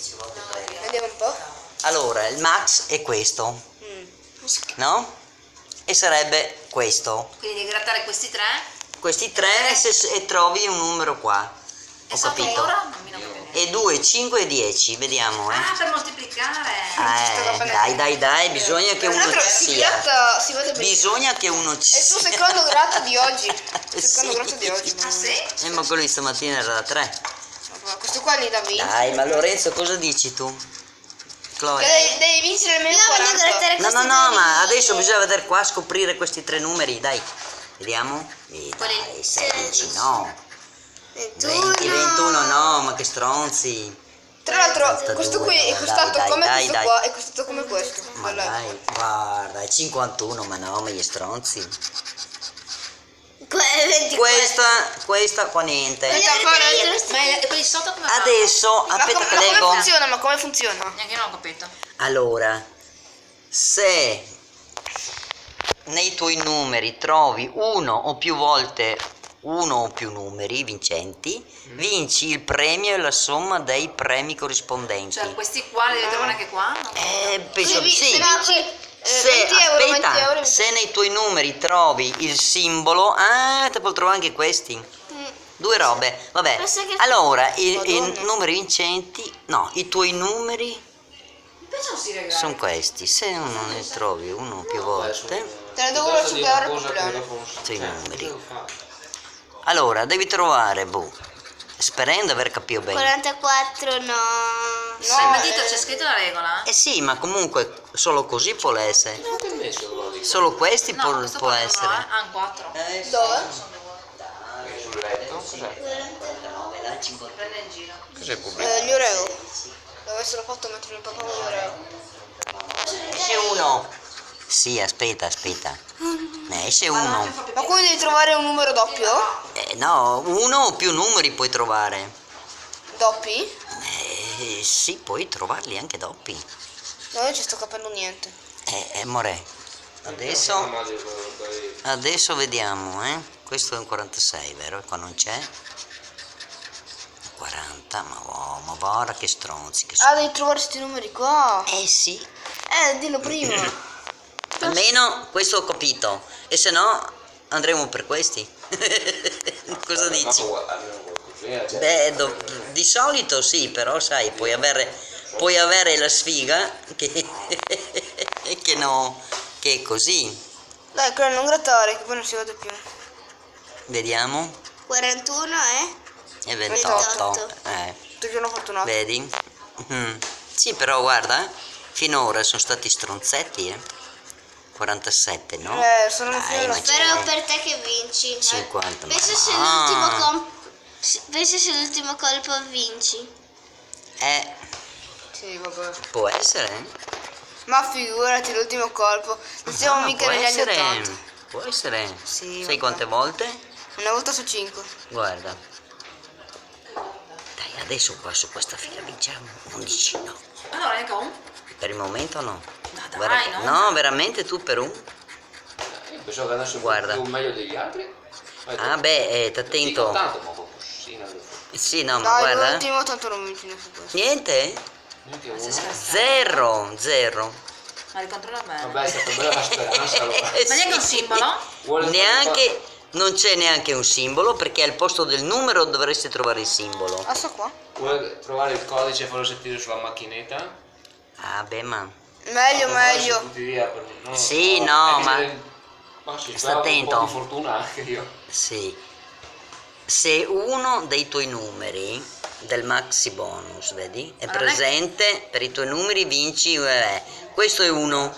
10 volte 3. Vediamo un po'. Allora, il max è questo, no? E sarebbe questo. Quindi devi grattare questi tre. Questi tre e trovi un numero qua. E Ho sotto capito. ora? Non mi capito niente. E 2, 5 e 10, vediamo, Ah, per moltiplicare. Dai, bisogna che uno ci sia. Si vede benissimo. Bisogna che uno ci È il suo sia. secondo gratto di oggi. Il Sì. secondo gratto di oggi. Ah sì? Ma quello di stamattina era da 3. Ma questo qua gli da 20. Dai, ma Lorenzo cosa dici tu? Chloe? Devi vincere almeno 40. No, ma adesso bisogna vedere qua, scoprire questi tre numeri, dai. Vediamo. Dai, 16, no. 20, 21, no, ma che stronzi. Tra l'altro, 82, questo qui è dai, costato dai, come dai, questo dai. qua è costato come questo. Ma dai, guarda, è 51, ma no, ma gli stronzi. Questa qua niente. E quelli sotto come fanno? Adesso, aspetta che leggo. Ma come funziona? Neanche io non ho capito. Allora, se nei tuoi numeri trovi uno o più volte uno o più numeri vincenti, vinci il premio e la somma dei premi corrispondenti. Cioè questi qua li devi trovare anche qua? Penso di sì. Se, 20 euro, aspetta, 20 euro. se nei tuoi numeri trovi il simbolo, te puoi trovare anche questi. Due robe, vabbè. Allora, i numeri vincenti, no, i tuoi numeri Invece non si regali. sono questi. Se non ne trovi uno o più volte, Te ne devo 5 euro al compleanno. sui numeri. Allora, devi trovare, sperando di aver capito bene. 44 no. Ma dito c'è scritto la regola? Eh sì, ma comunque solo così può essere. Solo questi No, può, questo può 4 essere. no, Ah, un 4. Dove? Sul letto? Cos'è? Prende in giro. Cos'è pubblico? Gli oreo. Devo essere fatto mettere il papà gli oreo. Esce uno. Sì, aspetta. Ne esce uno. Ma quindi devi trovare un numero doppio? No, uno o più numeri puoi trovare. Doppi? Sì, puoi trovarli anche doppi. No, io ci sto capendo niente. More. Adesso vediamo, Questo è un 46, vero? Qua non c'è. 40, ma guarda che stronzi che sono. Devi trovare questi numeri qua. Sì. Dillo prima. Almeno questo ho capito. E se no andremo per questi. Cosa dici? Di solito sì, però sai, puoi avere la sfiga che è così. Dai, quello non grattare, che poi non si vede più. Vediamo. 41 E 28. Tu giorno fortunato. Vedi? Sì, però guarda, finora sono stati stronzetti, 47, no? Sono Dai, fino alla ma fine. Però per te che vinci. 50. Pensa se l'ultimo colpo vinci. Sì, vabbè. Può essere? Ma figurati l'ultimo colpo. Non siamo mica può negli anni essere. 80. Può essere. Sì, Sai vabbè. quante volte? Una volta su 5. Guarda. Dai, adesso qua su questa fila vinciamo 11, no? Allora, neanche un? Per il momento no. Ma dai, no? No, veramente tu per un? Pensavo che andasse Guarda. più meglio degli altri. T'attento. Tanto, ma qualcosina. Sì, no, ma Dai, guarda. l'ultimo tanto non vinci su questo. Niente? Neanche uno. Zero. Ma ricontrolla bene. Vabbè, è stata bella la speranza allora. Ma neanche un simbolo? Vuole Neanche, non c'è neanche un simbolo perché al posto del numero dovresti trovare il simbolo. Sto qua. Vuole trovare il codice e farlo sentire sulla macchinetta? Ma Meglio. Tutti via per... Sì, no, ma sì, sta un attento. po' di fortuna anche io. sì. Se uno dei tuoi numeri del maxi bonus, vedi, è Ma non è- presente per i tuoi numeri, vinci. Questo è uno.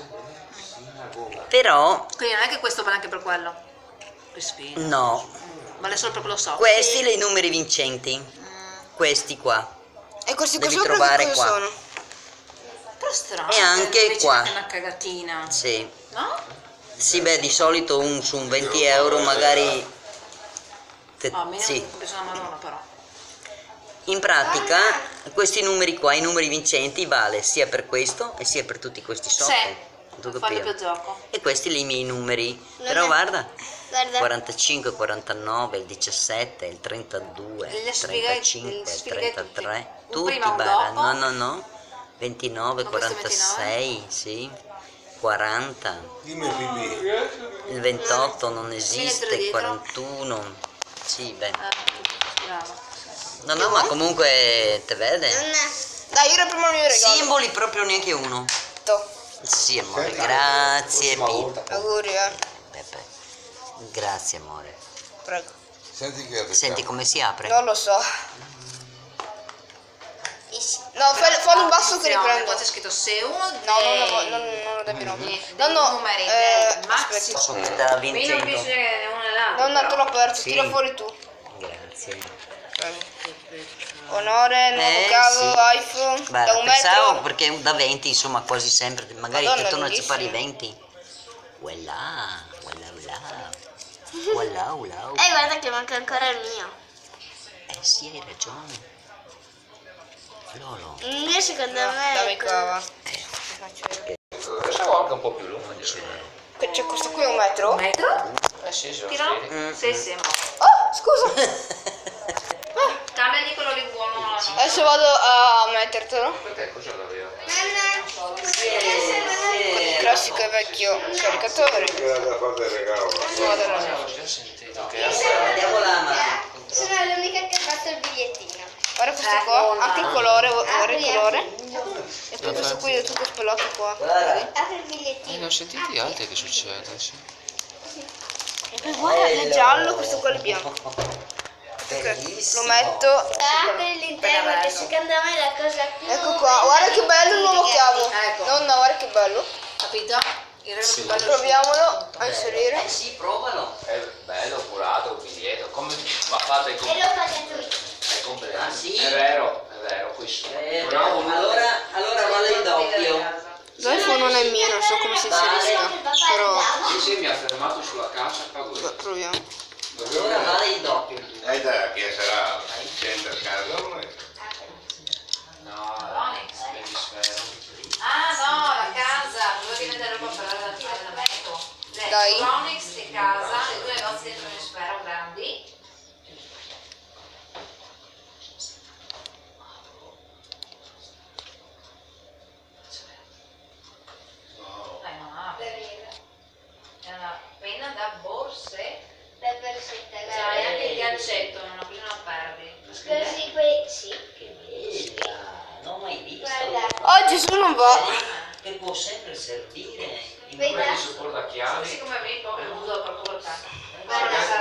Però Quindi non è che questo vale anche per quello. Che sfiga. no, Vale solo per quello so. questi i numeri vincenti. Questi qua. E questi Devi qua sopra trovare che cosa qua. sono? Però strano. E anche invece qua. che una cagatina. Sì. No? Sì, beh, di solito su un 20 euro magari. Almeno Sì. ho preso una marrona però. In pratica, questi numeri qua, i numeri vincenti, vale sia per questo e sia per tutti questi sotto. Sì. tu Fa capivo? doppio gioco. E questi lì i miei numeri. Non Però è- guarda, Guarda. 45, 49, il 17, il 32, Li il spieghi- 35, li il spieghi 33. tutti. Un Tutti, prima, un bara. dopo. No, no, no. 29, Ma questo è 46, sì. 40. Dimmi pipì. Il 28 non esiste, dietro. il 41. Sì, beh. Bravo. No, no, ma comunque te vede. Dai, io ero prima il mio regalo. Simboli proprio neanche uno. Sì, amore, grazie Pippo. Auguri, Peppe. Grazie amore. prego. Senti che Senti come si apre? Non lo so. No, fallo in basso che riprendo. Poi c'è scritto se uno No, non lo devi rompere. dei numeri del massimo. Sono da Qui non 100. bisogna che uno è l'altro. No, te l'ho aperto, Sì. tira fuori tu. Grazie. Prego. Onore, nuovo cavo, sì. iPhone, Beh, da un pensavo metro. perché da 20 insomma quasi sempre, magari Madonna, ti torno a lunghissimo. fare i 20. Voilà, voilà, voilà. Voilà, voilà. Guarda che manca ancora il mio. Sì, hai ragione. Lolo. Il mio secondo me Dammi è cava. Pensavo anche un po' più lungo. C'è questo qui un metro? Metro? Sì, se lo Tiro? spieghi. Sì, sì. Oh, scusa. Cambia di colore buono. No. Adesso vado a mettertelo. Perché cosa l'aveva? Classico e vecchio caricatore. era da fare il regalo. Vado a- Avevo già sentito che Andiamo là, ma. sono l'unica che ha fatto il bigliettino. Guarda questo qua, anche il colore, guarda il colore. E poi questo qui è tutto spellato qua. Guarda. Apri il bigliettino. ne ho sentiti altri che succede, sì. E poi guarda, è giallo, questo qua è bianco. Lo metto. Apri l'interno che secondo me è la cosa più Ecco qua, guarda che bello il nuovo cavo. Ecco. Nonna, guarda che bello. Capito? Il regalo più bello. Proviamolo a inserire. Sì, provalo. È bello, curato, il biglietto. Come va fatto E lo fate tu. ai compleanni? Ah, sì? È vero, questo. Non ha voluto. Allora vale il doppio. L'iPhone non è mio, non so come si inserisca. Però Sì, sì, mi ha fermato sulla cassa. beh, proviamo. Allora vale il doppio. Dai, che sarà 100 a casa. No, l'emisfero. Ah no, la casa, dove devi vendere roba per l'allenamento. Dai. Electronics e casa, i due negozi dentro l'emisfero grandi. Non apre. È una penna da borse. La borsetta, C'hai anche il gancetto, non la perdi. Così poi sì. Che bella. Non ho mai visto. Guarda. Oh Gesù non va. Che può sempre servire. Quelli sul portachiavi. Siccome mi ho usato proprio il tanto.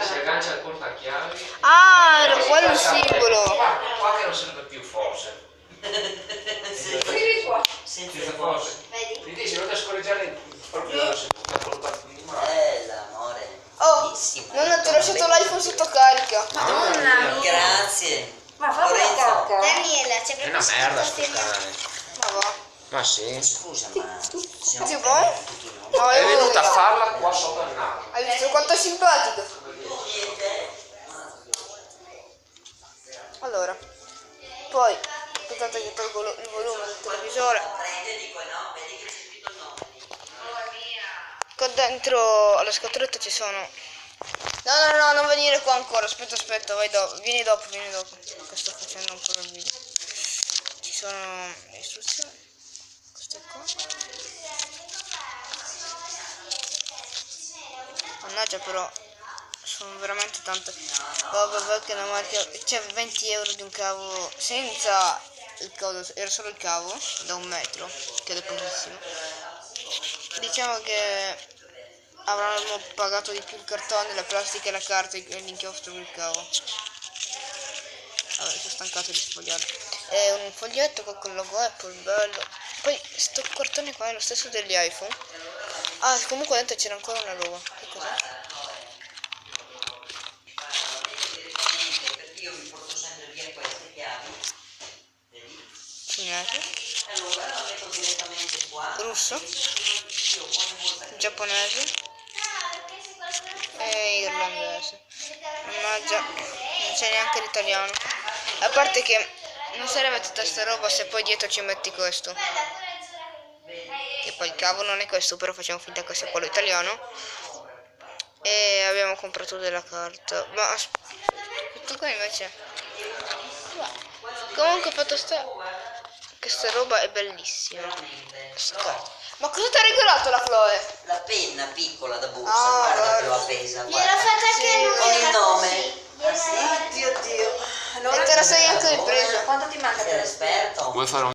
Si aggancia al portachiavi. Ah, era quello il simbolo. Qua che non serve più forse. Scrivi qua. Senza forse. Vedi? Quindi se non da scorreggiare proprio si può portare Bella, amore. Oh, Bellissima. nonna, ti ho lasciato l'iPhone sotto carica. Madonna mia. Grazie. Ma fa la Lorenzo. cacca. Daniela, c'è È proprio una merda sto scritto cane. Ma va. Ma sì. Scusa, ma siamo Ti vuoi? tutti noi. No, È io venuta a farla qua sopra il naso. Hai visto quanto è simpatico? Allora, poi aspettate che tolgo il volume del televisore. Qua dentro alla scatoletta ci sono. No, non venire qua ancora. Aspetta, vai dopo. Vieni dopo. Che sto facendo ancora il video. Ci sono le istruzioni. Queste qua. Mannaggia, però sono veramente tante. Vabbè, che non marchio. C'è 20 euro di un cavo senza il cavo, era solo il cavo da 1 metro, che è pochissimo. Diciamo che avranno pagato di più il cartone, la plastica e la carta e l'inchiostro per il cavo. Vabbè, sono stancato di sfogliarlo. È un foglietto con il logo Apple, bello. Poi sto cartone qua è lo stesso degli iPhone. Ah, comunque dentro c'era ancora una roba. Che cos'è? Perché io mi porto sempre via queste chiavi. Vedi? Cinese, Allora la metto direttamente qua. russo, giapponese e irlandese. Mannaggia, non c'è neanche l'italiano. A parte che non serve tutta sta roba se poi dietro ci metti questo. Che poi il cavo non è questo, però facciamo finta che sia quello italiano. E abbiamo comprato della carta. Ma questo qua invece. Comunque ho fatto questa roba è bellissima. Questa carta. Ma cosa ti ha regalato la Chloe? La penna piccola da borsa, Ah, guarda guarda. che l'ho appesa. Gliel'ho Guarda. fatta anche Sì, lui. Con il era nome. così. Ah, sì? Gliel'ho- Oddio, Dio. E te la sei anche ripresa. Quanto ti manca? Sei esperto? Vuoi fare un